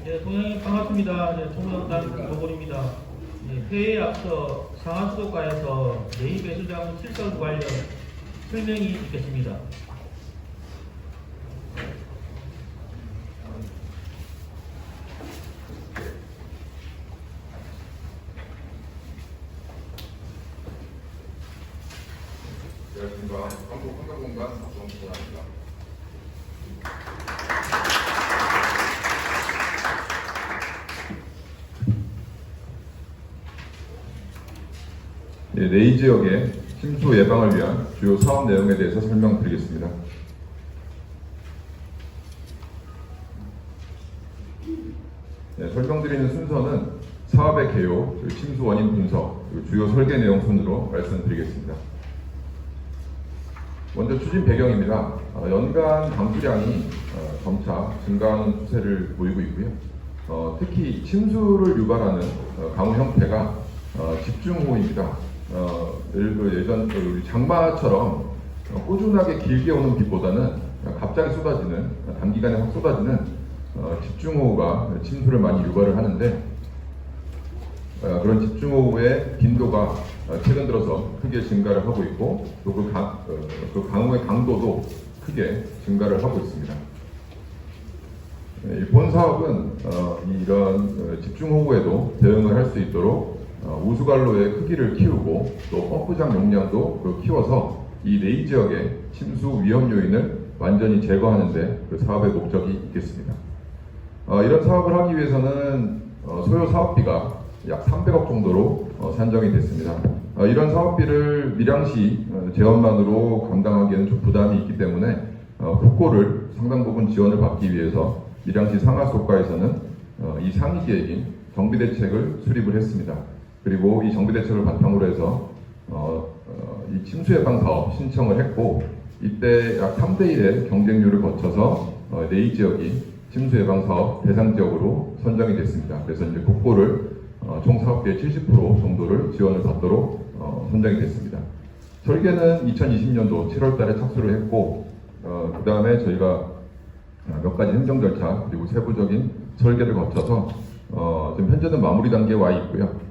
네, 동양님 반갑습니다. 네, 통영단 노골입니다. 네, 회의에 앞서 상하수도가에서 내2배수장 실설 관련 설명이 있겠습니다. 안녕하십니까. 한국 환경공단 박정수입니다. 내이 지역의 침수 예방을 위한 주요 사업 내용에 대해서 설명드리겠습니다. 설명드리는 순서는 사업의 개요, 침수 원인 분석, 주요 설계 내용 순으로 말씀드리겠습니다. 먼저 추진 배경입니다. 연간 강수량이 점차 증가하는 추세를 보이고 있고요. 특히 침수를 유발하는 강우 형태가 집중호우입니다. 예전 장마처럼 꾸준하게 길게 오는 비보다는 갑자기 쏟아지는, 단기간에 확 쏟아지는 집중호우가 침수를 많이 유발을 하는데, 그런 집중호우의 빈도가 최근 들어서 크게 증가를 하고 있고, 또 그 강우의 강도도 크게 증가를 하고 있습니다. 본 사업은 이런 집중호우에도 대응을 할 수 있도록 우수관로의 크기를 키우고 또 펌프장 용량도 키워서 이 내이 지역의 침수 위험 요인을 완전히 제거하는 데 그 사업의 목적이 있겠습니다. 이런 사업을 하기 위해서는 소요 사업비가 약 300억 정도로 산정이 됐습니다. 이런 사업비를 밀양시 재원만으로 감당하기에는 좀 부담이 있기 때문에 국고를 상당 부분 지원을 받기 위해서 밀양시 상하수도가에서는 이 상위 계획인 정비대책을 수립을 했습니다. 그리고 이 정비대책을 바탕으로 해서 이 침수예방 사업 신청을 했고, 이때 약 3대1의 경쟁률을 거쳐서 내이 지역이 침수예방 사업 대상 지역으로 선정이 됐습니다. 그래서 이제 국고를 총 사업비의 70% 정도를 지원을 받도록 선정이 됐습니다. 설계는 2020년도 7월 달에 착수를 했고, 그 다음에 저희가 몇 가지 행정 절차 그리고 세부적인 설계를 거쳐서 지금 현재는 마무리 단계에 와 있고요.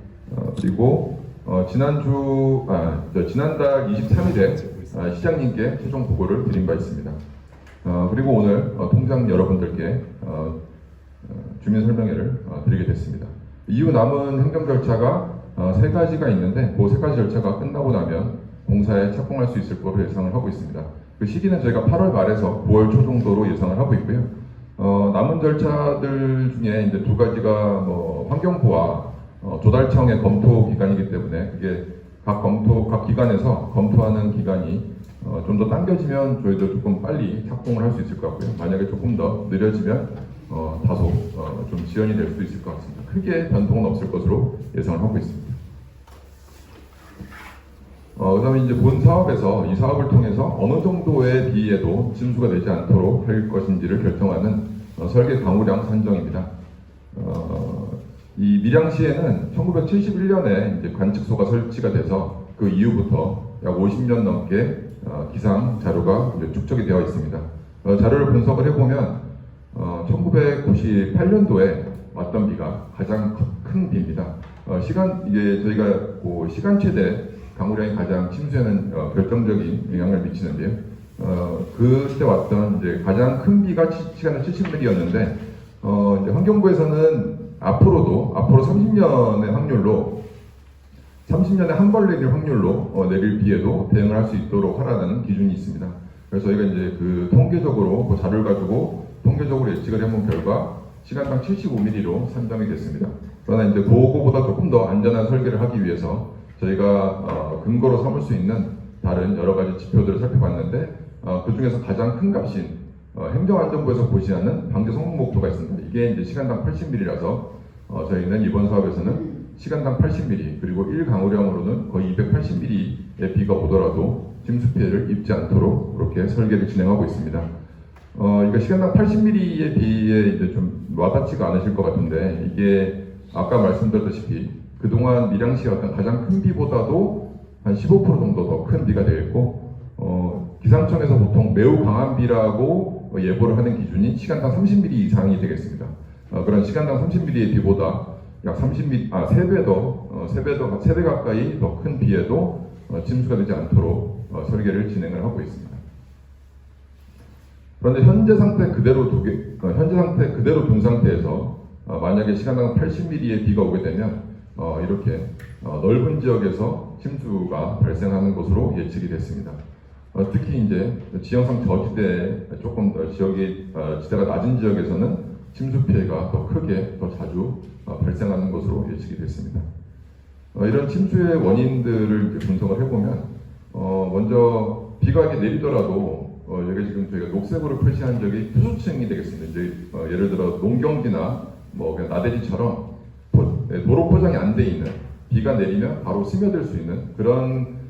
그리고 지난달 23일에 시장님께 최종 보고를 드린 바 있습니다. 그리고 오늘 통장 여러분들께 주민 설명회를 드리게 됐습니다. 이후 남은 행정 절차가 3가지가 있는데, 그 3가지 절차가 끝나고 나면 공사에 착공할 수 있을 것으로 예상을 하고 있습니다. 그 시기는 저희가 8월 말에서 9월 초 정도로 예상을 하고 있고요. 남은 절차들 중에 이제 2가지가 환경부와 조달청의 검토 기간이기 때문에, 그게 각 기관에서 검토하는 기간이 좀 더 당겨지면 저희도 조금 빨리 착공을 할 수 있을 것 같고요. 만약에 조금 더 느려지면 다소 좀 지연이 될 수도 있을 것 같습니다. 크게 변동은 없을 것으로 예상을 하고 있습니다. 그 다음에 이제 본 사업에서 이 사업을 통해서 어느 정도의 비에도 침수가 되지 않도록 할 것인지를 결정하는 설계 강우량 산정입니다. 이 밀양시에는 1971년에 이제 관측소가 설치가 돼서 그 이후부터 약 50년 넘게 기상 자료가 이제 축적이 되어 있습니다. 자료를 분석을 해보면 1998년도에 왔던 비가 가장 큰 비입니다. 이게 저희가 시간 최대 강우량이 가장 침수에는 결정적인 영향을 미치는데요. 그때 왔던 이제 가장 큰 비가 시간은 70mm였는데, 이제 환경부에서는 앞으로 30년의 확률로 30년에 한 번 내릴 확률로 내릴 비에도 대응을 할 수 있도록 하라는 기준이 있습니다. 그래서 저희가 이제 통계적으로 그 자료를 가지고 통계적으로 예측을 해본 결과 시간당 75mm로 산정이 됐습니다. 그러나 이제 그거보다 조금 더 안전한 설계를 하기 위해서 저희가 근거로 삼을 수 있는 다른 여러 가지 지표들을 살펴봤는데, 그 중에서 가장 큰 값인 행정안전부에서 고시하는 방제 성능 목표가 있습니다. 이게 이제 시간당 80mm라서 저희는 이번 사업에서는 시간당 80mm, 그리고 1강우량으로는 거의 280mm의 비가 오더라도 침수 피해를 입지 않도록 그렇게 설계를 진행하고 있습니다. 이게 시간당 80mm의 비에 이제 좀 와닿지가 않으실 것 같은데, 이게 아까 말씀드렸다시피 그동안 밀양시가 어떤 가장 큰 비보다도 한 15% 정도 더 큰 비가 되겠고, 기상청에서 보통 매우 강한 비라고 예보를 하는 기준이 시간당 30mm 이상이 되겠습니다. 그런 시간당 30mm의 비보다 약 30mm, 3배 가까이 더 큰 비에도 침수가 되지 않도록 설계를 진행을 하고 있습니다. 그런데 현재 상태 그대로 둔 상태에서 만약에 시간당 80mm의 비가 오게 되면 이렇게 넓은 지역에서 침수가 발생하는 것으로 예측이 됐습니다. 특히 이제 지형상 저지대 조금 지대가 낮은 지역에서는 침수 피해가 더 크게 더 자주 발생하는 것으로 예측이 됐습니다. 이런 침수의 원인들을 이제 분석을 해보면 먼저 비가 이렇게 내리더라도 여기 지금 저희가 녹색으로 표시한 적이 투수층이 되겠습니다. 이제 예를 들어 농경지나 뭐 그냥 나대지처럼 도로 포장이 안 돼 있는, 비가 내리면 바로 스며들 수 있는 그런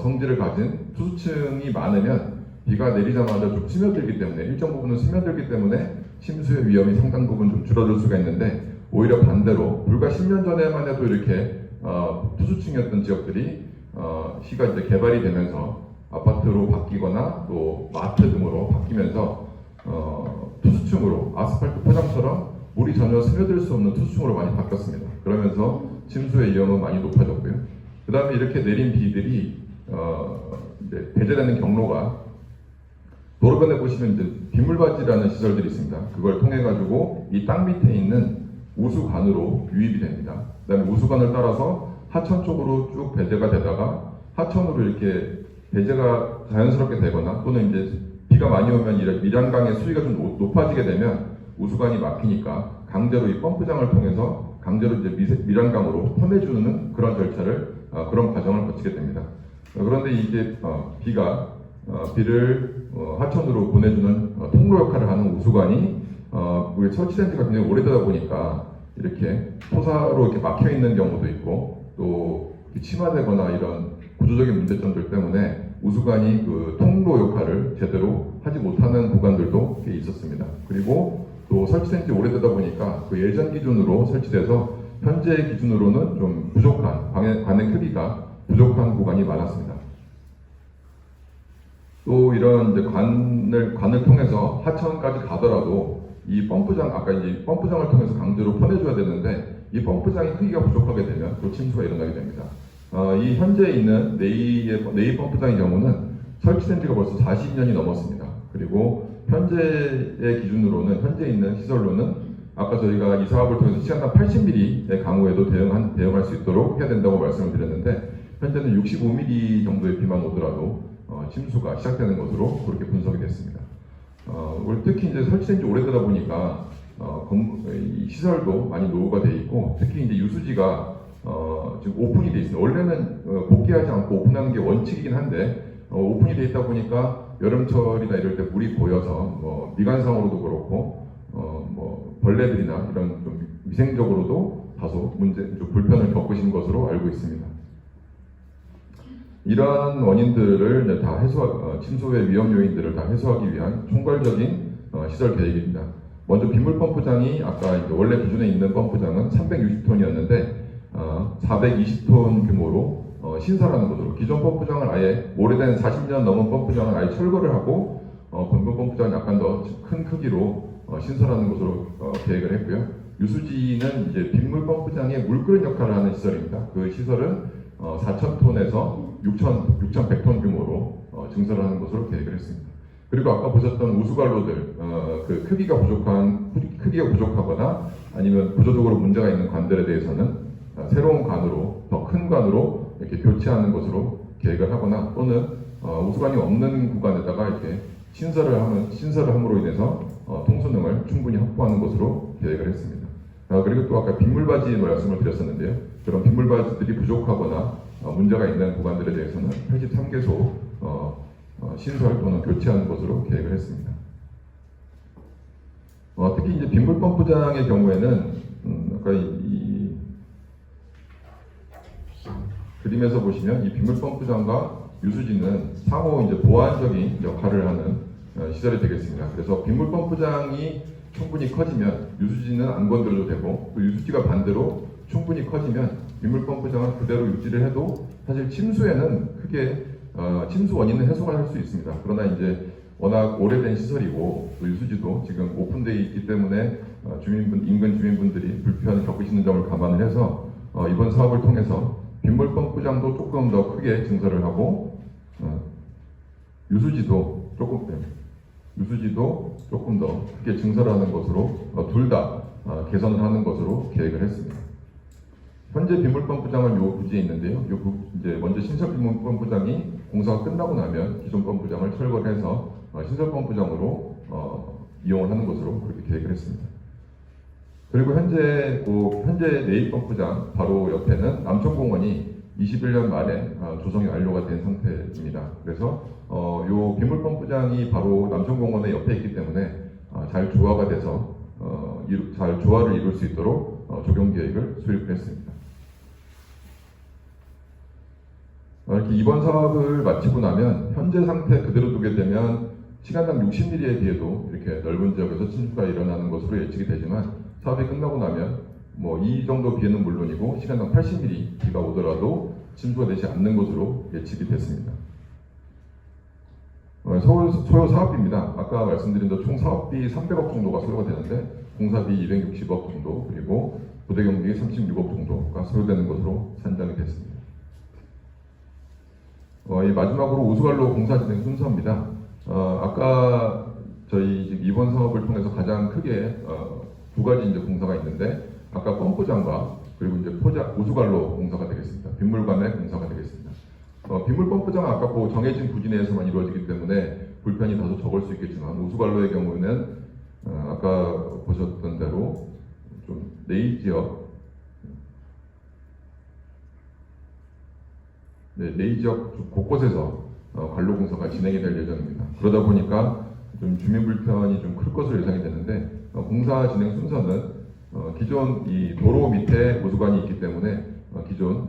성질을 가진 투수층이 많으면 비가 내리자마자 좀 스며들기 때문에 일정 부분은 스며들기 때문에 침수의 위험이 상당 부분 좀 줄어들 수가 있는데, 오히려 반대로 불과 10년 전에만 해도 이렇게 투수층이었던 지역들이 시가 이제 개발이 되면서 아파트로 바뀌거나 또 마트 등으로 바뀌면서 투수층으로 아스팔트 포장처럼 물이 전혀 스며들 수 없는 투수층으로 많이 바뀌었습니다. 그러면서 침수의 위험은 많이 높아졌고요. 그 다음에 이렇게 내린 비들이 이제 배제되는 경로가 도로변에 보시면 이제 빗물바지라는 시설들이 있습니다. 그걸 통해 가지고 이 땅 밑에 있는 우수관으로 유입이 됩니다. 그다음에 우수관을 따라서 하천 쪽으로 쭉 배제가 되다가 하천으로 이렇게 배제가 자연스럽게 되거나 또는 이제 비가 많이 오면 이런 밀양강의 수위가 좀 높아지게 되면 우수관이 막히니까 강제로 이 펌프장을 통해서 강제로 이제 밀양강으로 퍼내주는 그런 절차를 그런 과정을 거치게 됩니다. 그런데 이제 비를 하천으로 보내주는 통로 역할을 하는 우수관이 설치된 지가 굉장히 오래되다 보니까 이렇게 토사로 이렇게 막혀 있는 경우도 있고 또 침하되거나 이런 구조적인 문제점들 때문에 우수관이 그 통로 역할을 제대로 하지 못하는 구간들도 꽤 있었습니다. 그리고 또 설치된 지 오래되다 보니까 그 예전 기준으로 설치돼서 현재 기준으로는 좀 부족한 관의 크기가 부족한 구간이 많았습니다. 또 이런 이제 관을 통해서 하천까지 가더라도 이 펌프장, 아까 이제 펌프장을 통해서 강제로 퍼내줘야 되는데 이 펌프장이 크기가 부족하게 되면 또 침수가 일어나게 됩니다. 이 현재 있는 네이 펌프장의 경우는 설치된 지가 벌써 40년이 넘었습니다. 그리고 현재의 기준으로는, 현재 있는 시설로는 아까 저희가 이 사업을 통해서 시간당 80mm의 강우에도 대응할 수 있도록 해야 된다고 말씀을 드렸는데, 현재는 65mm 정도의 비만 오더라도 침수가 시작되는 것으로 그렇게 분석이 됐습니다. 특히 이제 설치된 지 오래되다 보니까 이 시설도 많이 노후가 돼 있고, 특히 이제 유수지가 지금 오픈이 돼 있습니다. 원래는 복귀하지 않고 오픈하는 게 원칙이긴 한데 오픈이 돼 있다 보니까 여름철이나 이럴 때 물이 고여서 미관상으로도 그렇고 벌레들이나 이런 좀 위생적으로도 다소 좀 불편을 겪으신 것으로 알고 있습니다. 이러한 원인들을 다 침수의 위험 요인들을 다 해소하기 위한 총괄적인 시설 계획입니다. 먼저 빗물 펌프장이 아까 이제 원래 기존에 있는 펌프장은 360톤이었는데 420톤 규모로 신설하는 것으로, 기존 펌프장을 아예 오래된 40년 넘은 펌프장을 아예 철거를 하고 건강 펌프장을 약간 더 큰 크기로 신설하는 것으로 계획을 했고요. 유수지는 이제 빗물 펌프장의 물끓는 역할을 하는 시설입니다. 그 시설은 4,000톤에서 6,100톤 규모로 증설을 하는 것으로 계획을 했습니다. 그리고 아까 보셨던 우수관로들, 그 크기가 부족하거나 아니면 구조적으로 문제가 있는 관들에 대해서는 새로운 관으로, 더 큰 관으로 이렇게 교체하는 것으로 계획을 하거나, 또는 우수관이 없는 구간에다가 이렇게 신설을 함으로 인해서 통수능을 충분히 확보하는 것으로 계획을 했습니다. 그리고 또 아까 빗물바지 말씀을 드렸었는데요. 그런 빗물바지들이 부족하거나 문제가 있는 구간들에 대해서는 83개소 신설 또는 교체하는 것으로 계획을 했습니다. 특히 이제 빗물 펌프장의 경우에는 아까 이 그림에서 보시면 이 빗물 펌프장과 유수지는 상호 이제 보완적인 역할을 하는 시설이 되겠습니다. 그래서 빗물 펌프장이 충분히 커지면 유수지는 안 건드려도 되고, 또 유수지가 반대로 충분히 커지면 빗물 펌프장은 그대로 유지를 해도 사실 침수에는 크게 침수 원인은 해소가 할 수 있습니다. 그러나 이제 워낙 오래된 시설이고 또 유수지도 지금 오픈되어 있기 때문에 인근 주민분들이 불편을 겪으시는 점을 감안을 해서 이번 사업을 통해서 빗물 펌프장도 조금 더 크게 증설을 하고 유수지도 조금 더 크게 증설하는 것으로 둘 다 개선을 하는 것으로 계획을 했습니다. 현재 빗물 펌프장은 요 부지에 있는데요. 이제 먼저 신설 빗물 펌프장이 공사가 끝나고 나면 기존 펌프장을 철거를 해서 신설 펌프장으로 이용을 하는 것으로 그렇게 계획을 했습니다. 그리고 현재 내입 펌프장 바로 옆에는 남천공원이 21년 말에 조성이 완료가 된 상태입니다. 그래서 요 빗물 펌프장이 바로 남천공원의 옆에 있기 때문에 잘 조화가 돼서 잘 조화를 이룰 수 있도록 조경 계획을 수립했습니다. 이렇게 이번 사업을 마치고 나면 현재 상태 그대로 두게 되면 시간당 60mm에 비해도 이렇게 넓은 지역에서 침수가 일어나는 것으로 예측이 되지만 사업이 끝나고 나면 이 정도 비에는 물론이고 시간당 80mm 비가 오더라도 침수가 되지 않는 것으로 예측이 됐습니다. 소요 사업비입니다. 아까 말씀드린 대로 총 사업비 300억 정도가 소요가 되는데 공사비 260억 정도 그리고 부대 경비 36억 정도가 소요되는 것으로 산정이 됐습니다. 이 마지막으로 우수관로 공사 진행 순서입니다. 아까 저희 이번 사업을 통해서 가장 크게 두 가지 이제 공사가 있는데 아까 펌프장과 그리고 이제 우수관로 공사가 되겠습니다. 빗물관의 공사가 되겠습니다. 빗물 펌프장은 아까 정해진 부지 내에서만 이루어지기 때문에 불편이 다소 적을 수 있겠지만 우수관로의 경우에는 아까 보셨던 대로 좀 내입 지역 곳곳에서 관로 공사가 진행이 될 예정입니다. 그러다 보니까 좀 주민 불편이 좀 클 것으로 예상이 되는데 공사 진행 순서는 기존 이 도로 밑에 우수관이 있기 때문에 기존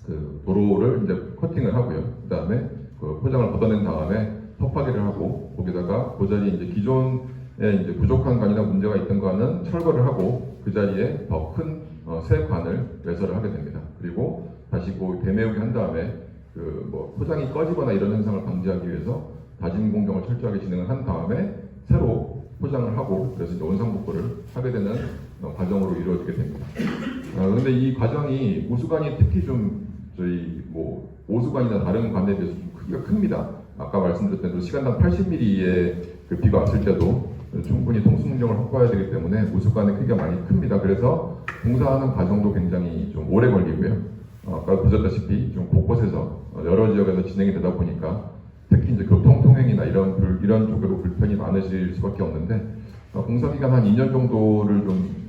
그 도로를 이제 커팅을 하고요. 그 다음에 그 포장을 걷어낸 다음에 텃파기를 하고 거기다가 그 자리에 이제 기존에 이제 부족한 관이나 문제가 있던 관은 철거를 하고 그 자리에 더 큰 새 관을 외설을 하게 됩니다. 그리고 다시 대매우기 한 다음에 포장이 꺼지거나 이런 현상을 방지하기 위해서 다짐 공정을 철저하게 진행을 한 다음에 새로 포장을 하고 그래서 이제 원상복구를 하게 되는 과정으로 이루어지게 됩니다. 그런데 이 과정이 우수관이 특히 좀 저희 오수관이나 다른 관에 비해서 좀 크기가 큽니다. 아까 말씀드렸던 대로 시간당 80mm의 그 비가 왔을 때도 충분히 통수 능력을 확보해야 되기 때문에 우수관의 크기가 많이 큽니다. 그래서 공사하는 과정도 굉장히 좀 오래 걸리고요. 아까 보셨다시피 좀 곳곳에서 여러 지역에서 진행이 되다 보니까 특히 이제 교통 통행이나 이런 쪽으로 불편이 많으실 수밖에 없는데 공사 기간 한 2년 정도를 좀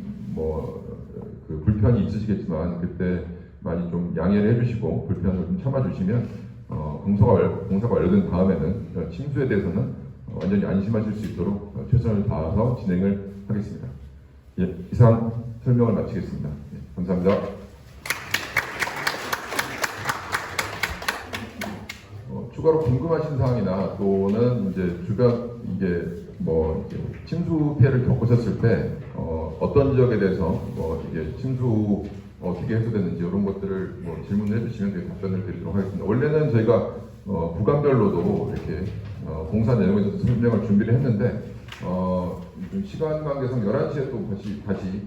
그 불편이 있으시겠지만 그때 많이 좀 양해를 해주시고 불편을 좀 참아주시면 공사가 완료된 다음에는 침수에 대해서는 완전히 안심하실 수 있도록 최선을 다해서 진행을 하겠습니다. 예, 이상 설명을 마치겠습니다. 예, 감사합니다. 추가로 궁금하신 사항이나 또는 이제 주변 침수 피해를 겪으셨을 때 어떤 지역에 대해서 이게 침수 어떻게 해소되는지 이런 것들을 질문을 해주시면 저희 답변을 드리도록 하겠습니다. 원래는 저희가 구간별로도 이렇게 공사 내용에 대해서 설명을 준비를 했는데 좀 시간 관계상 11시에 또 다시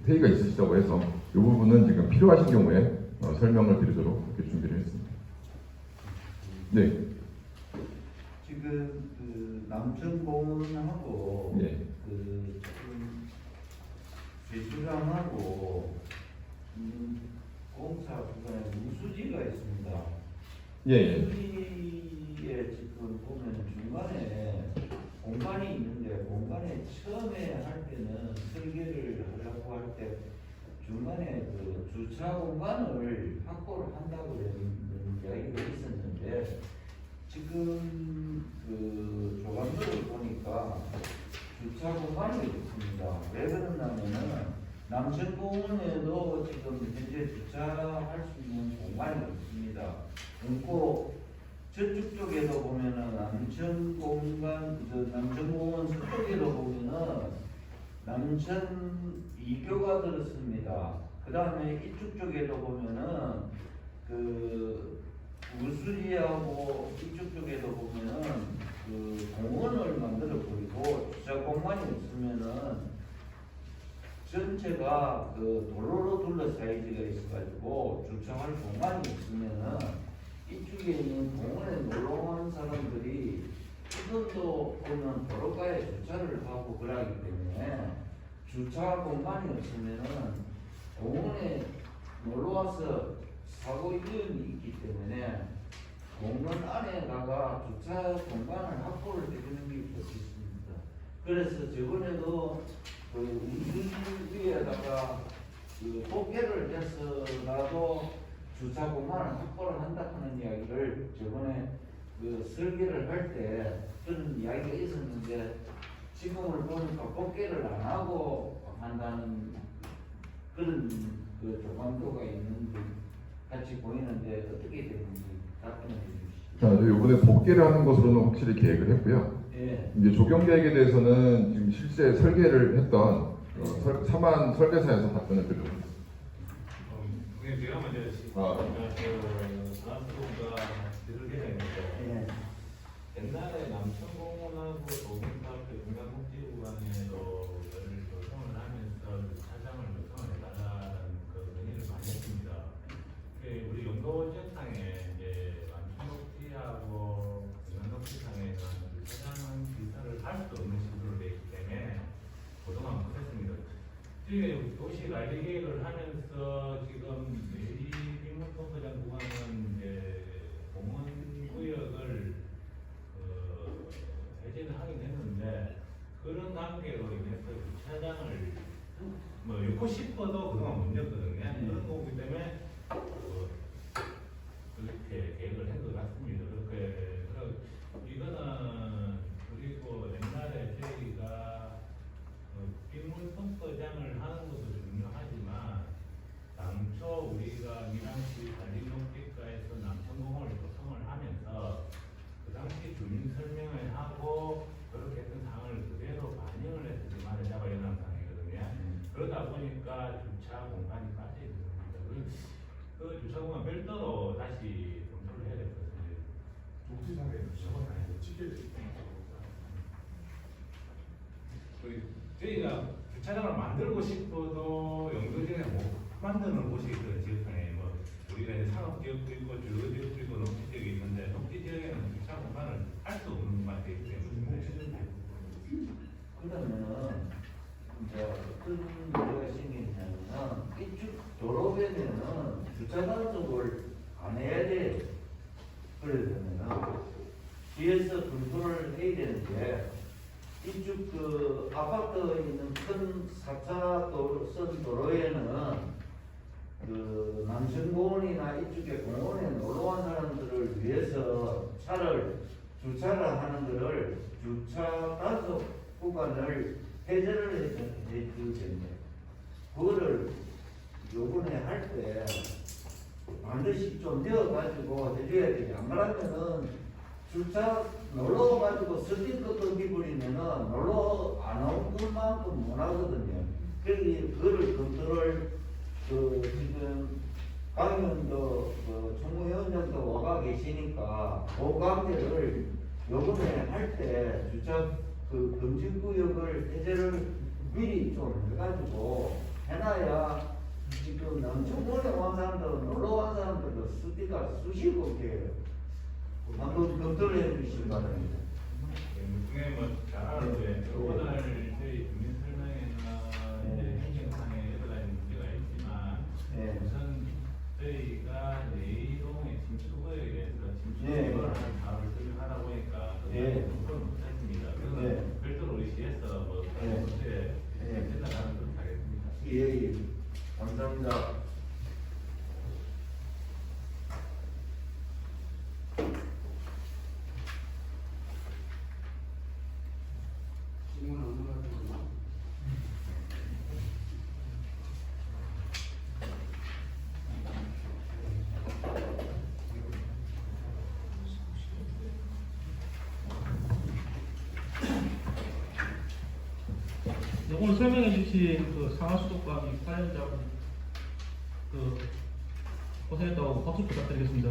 회의가 있으시다고 해서 이 부분은 지금 필요하신 경우에 설명을 드리도록 이렇게 준비를 했습니다. 네. 지금 그 남천공원하고 네. 그 제주랑하고 공사 구간에 우수지가 있습니다. 예. 우수지에 지금 보면 중간에 공간이 있는데 공간에 처음에 할 때는 설계를 하려고 할 때 중간에 그 주차 공간을 확보를 한다고 그런 이야기가 있었는데 지금 그 조감도를 보니까 주차 공간이 없습니다. 왜 그러냐면은 남천공원에도 지금 현재 주차할 수 있는 공간이 없습니다. 없고 저쪽 쪽에도 보면은 남천공원 서쪽에도 보면은 남천 2교가 들었습니다. 그 다음에 이쪽 쪽에도 보면은 그 우수리하고 이쪽 쪽에도 보면은 그 공원을 만들어 버리고 주차 공간이 없으면은 전체가 그 도로로 둘러싸이지가 있어가지고 주차할 공간이 없으면은 이쪽에 있는 공원에 놀러 온 사람들이 수도도 오면 도로가에 주차를 하고 그러기 때문에 주차 공간이 없으면은 공원에 놀러 와서 사고 위험이 있기 때문에 공원 안에다가 주차 공간을 확보를 해주는 게 좋겠습니다. 그래서 저번에도 그 운전 위에다가 그 복개를 해서라도 주차 공간을 확보를 한다 하는 이야기를 저번에 그 설계를 할 때 그런 이야기가 있었는데 지금을 보니까 복개를 안 하고 한다는 그런 그 조감도가 있는 듯 같이 보이는데 어떻게 되는지 답변해 주시죠. 자, 이번에 복귀를 하는 것으로는 확실히 계획을 했고요. 예. 이제 조경 계획에 대해서는 지금 실제 설계를 했던 사만 설계사에서 답변을 드리고 그게 제가 먼저 사업부가 들으겠는데 옛날에 남천공원하고 도봉사업회 공간복지구간에도 열을 조성을 하면서 차장을 조성을 해달라는 그 건의를 많이 했습니다. 우리 용도 지역상에 이제 남천복지하고 공간복지상에는 차장 비서를 할 수 없는 식으로 되어 있기 때문에 그동안 못했습니다. 지금 도시 관리 계획을 하면서 지금 이 빈문pom프장 구간은 이제 공원 구역을 해제는 하긴 했는데 그런 단계로 인해서 주차장을 뭐 넣고 싶어도 그동안 문제거든요. 그런 거기 때문에 그렇게 계획을 한 것 같습니다. 그렇게 이거는 그리고 옛날에 저희가 빈물펌프장을 하는 것도 중요하지만 당초 우리가 밀양시 관리농지과에서 남천공원을 조성을 하면서 그 당시 주민 설명을 하고 그렇게 했던 사항을 그대로 반영을 해서 지금 잡아 연한 상황이거든요. 그러다 보니까 주차 공간이 빠져 있는 겁니다. 그 주차 공간 별도로 다시 검토를 해야 될 것 같습니다. 녹지상에 주차가 아니고 찍게 저희가 주차장을 만들고 싶어도 영도지역에 못 만드는 곳이 있어요. 지역상에 뭐 우리가 이제 산업지역도 있고 주거지역도 있고 녹지지역이 있는데 녹지지역에는 주차 공간을 할 수 없는 것만 되기 때문에 그러면은 이제 어떤 문제가 생기냐면 이쪽 도로변에는 주차 단속을 안 해야 돼. 그러려면은 뒤에서 검토를 해야 되는데 이쪽 그 아파트에 있는 큰 4차 도로선 도로에는 그 남천공원이나 이쪽에 공원에 놀러 온 사람들을 위해서 주차를 하는 것을 주차 단속 구간을 해제를 해줄 텐데 그거를 요번에 할 때 반드시 좀 넣어가지고 해줘야 되지. 안 그러면은 주차 놀러 가지고 스팀 것도 기분이면은 놀러 안 온 것만큼 못 하거든요. 그래서 그거를 컨트롤 지금 강연도 총무위원장도 와가 계시니까 그 관계를 요번에 할 때 주차 금지구역을 해제를 미리 좀 해가지고 해놔야 지금 남천공원에 온 사람들 놀러 온 사람들도 스티가 수십 곡이에요. 한번 검토를 해주시기 바랍니다. 중에 뭐 잘하는데 오늘 저희 주민 설명회나 이제 행정상에 여러 가지 문제가 있지만 우선 저희가 내이동의 침수구역에 대해서 침수구역을 하는 사업을 설명하다 보니까 그건 못했습니다. 그래서 별도로 우리 시에서 뭐 어떻게 생각하는 걸 하겠습니다. 예, 감사합니다. 질문 안 하거나 네, 오늘 설명해 주신 그 상하수도권 관련자 고생했다고 박수 부탁드리겠습니다.